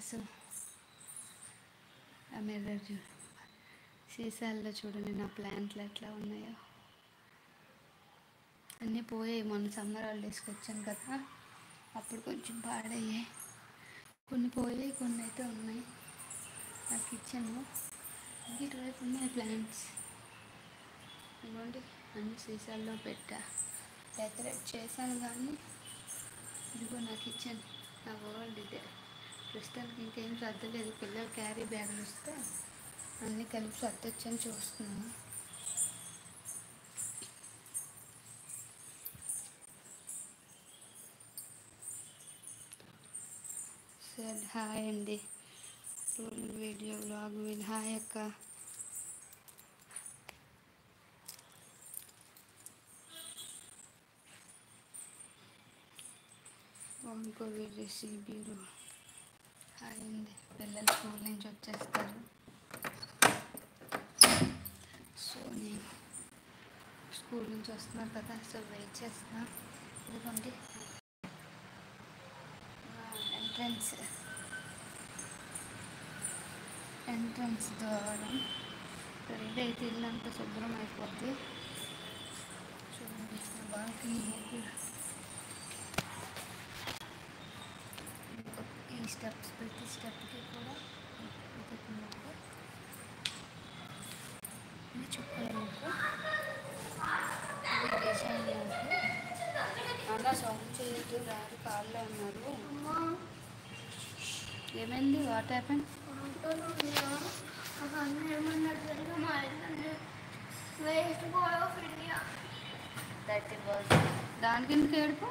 అసలు ఆ మిర్రర్ సీసాల్లో చూడండి నా ప్లాంట్లు ఎట్లా ఉన్నాయో. అన్నీ పోయాయి. మొన్న సమ్మర్ హాలిడేస్కి వచ్చాను కదా, అప్పుడు కొంచెం పాడయ్యాయి. కొన్ని పోయాయి, కొన్ని అయితే ఉన్నాయి. నా కిచెన్లో ఇటువైపు ఉన్నాయి ప్లాంట్స్. ఇవ్వండి, అన్ని సీసాల్లో పెట్టా. డెకరేట్ చేశాను కానీ ఇదిగో నా కిచెన్, నా వరల్డ్ ఇదే. ప్రస్తుతానికి ఇంకేం సర్దలేదు. పిల్లలు క్యారీ బ్యాగులు వస్తే అన్నీ కలిపి సర్దొచ్చని చూస్తున్నాను. సరే, హాయ్ అండి. వీడియో వ్లాగ్ విల్ హాయ్ అక్క. ఇంకో వీడియో బ్యూరో హాయ్ అండి. పిల్లలు స్కూల్ నుంచి వచ్చేస్తారు. సో నేను స్కూల్ నుంచి వస్తున్నారు కదా, సో వెయిట్ చేస్తున్నా. ఇదిగోండి ఎంట్రన్స్ ద్వారం. రెడీ అయితే ఇల్లు అంతా శుభ్రం అయిపోద్ది. చూడండి, బాల్కనీ ఈ స్టెప్స్, ప్రతి స్టెప్కి కూడా చెప్పలేదు. ఇది డిజైన్ అలా సౌండ్ చేయొద్దు, రాదు కాల్లో ఉన్నారు. ఏమైంది? What happen? దానికి ఎందుకు ఏడుపు?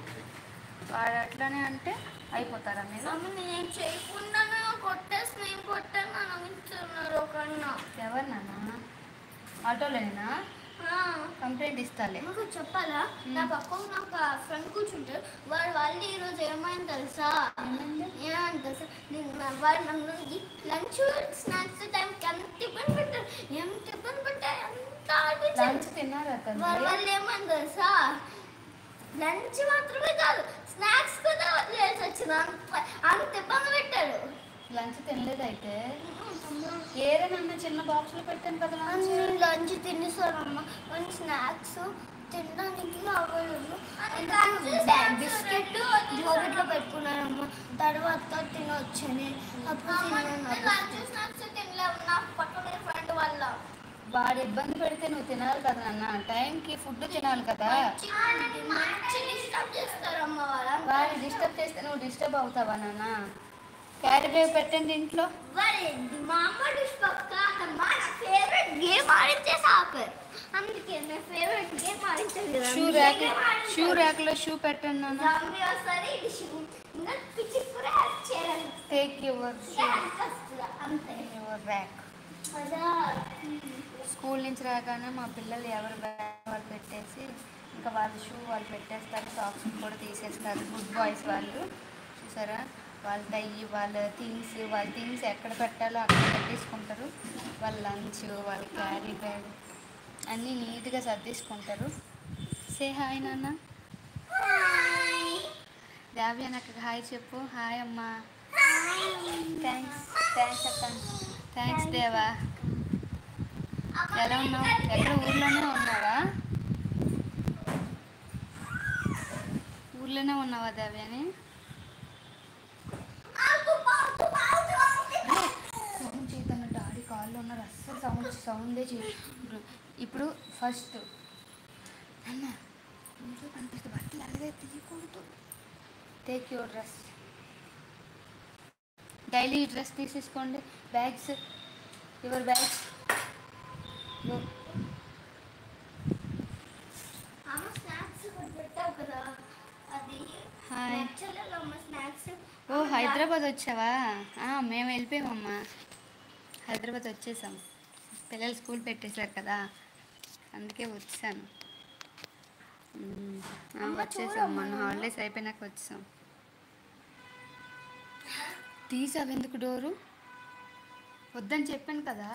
వాడు అట్లానే అంటే అయిపోతారా మీరు? నేను చేయకుండా కొట్టేసి నేను కొట్టాను అనుకుంటున్నారు ఒకన్నా. ఎవరినన్నా? ఆటోలేనా? కంప్లైంట్ ఇస్తాలే. నాకు చెప్పాలా? నా పక్కన నాకు ఫ్రెండ్ కూర్చుంటారు. వాళ్ళు ఈరోజు ఏమైంది తెలుసా? ఏమైంది తెలుసా? వాళ్ళు నన్ను లంచ్ స్నాక్స్ టైంకి ఎంత ఇబ్బంది పెట్టారు, లంచ్ తిన్నారా? వాళ్ళు ఏమైంది తెలుసా? లంచ్ మాత్రమే కాదు, స్నాక్స్ కూడా వదిలేసి వచ్చిన అంత ఇబ్బంది పెట్టారు. లంచ్ తినలేదు అయితే? ఏరేనమ్మా, చిన్న బాక్స్లో పెట్టాను కదా. లంచ్ తినేసారమ్మా, కానీ స్నాక్స్ తినడానికి అవ్వలేదు. బిస్కెట్ జోబెట్లో పెట్టుకున్నారమ్మా, తర్వాత తినొచ్చని. అప్పుడు స్నాక్స్ తినలేము, నాకు పక్కన ఫ్రెండ్ వల్ల. వాడు ఇబ్బంది పెడితే నువ్వు తినాలి కదా నాన్న, టైంకి ఫుడ్ తినాలి కదా. డిస్టర్బ్ చేస్తారమ్మా వాడు డిస్టర్బ్ చేస్తే నువ్వు డిస్టర్బ్ అవుతావా నాన్న? క్యారీ బ్యాగ్ పెట్టండి ఇంట్లో. మా అమ్మ పక్క మా ఫేవరెట్ గేమ్ ఆడితే ఆపారు, అందుకే నా ఫేవరెట్ గేమ్ ఆడించారు కదా. షూ ర్యాక్లో షూ పెట్టండి నాన్న. Take your rack. స్కూల్ నుంచి రాగానే మా పిల్లలు ఎవరు బ్యాగ్ వాళ్ళు పెట్టేసి ఇంకా వాళ్ళ షూ వాళ్ళు పెట్టేస్తారు, సాక్స్ కూడా తీసేస్తారు. గుడ్ బాయ్స్ వాళ్ళు. చూసారా, వాళ్ళ టై, వాళ్ళ థింగ్స్ ఎక్కడ పెట్టాలో అక్కడ పెట్టేసుకుంటారు. వాళ్ళ లంచ్, వాళ్ళ క్యారీ బ్యాగ్ అన్నీ నీట్గా సర్దేసుకుంటారు. సే హాయ్ నాన్న. దావ్య నాకు హాయ్ చెప్పు. హాయ్ అమ్మా. థ్యాంక్స్ అక్క. థ్యాంక్స్ దేవా. ఎలా ఉన్నావు? ఎక్కడ ఊర్లోనే ఉన్నావా? ఊర్లోనే ఉన్నావా దావ్యాని? సౌండ్ చేయకుండా డాడీ కాల్లో ఉన్నారు, అస్సలు సౌండే ఇప్పుడు ఫస్ట్ అన్న ఇంట్లో కనిపిస్తే బట్టలు అలాగే తీయకూడదు. Take your dress. Daily dress తీసేసుకోండి. Bags, your bags. హాయ్. ఓ హైదరాబాద్ వచ్చావా? మేము వెళ్ళిపోయామమ్మా, హైదరాబాద్ వచ్చేసాం. పిల్లలు స్కూల్ పెట్టేశారు కదా, అందుకే వచ్చాను. వచ్చేసాం, మన హాలిడేస్ అయిపోయినాక వచ్చాం. తీసావు ఎందుకు డోరు? వద్దని చెప్పాను కదా.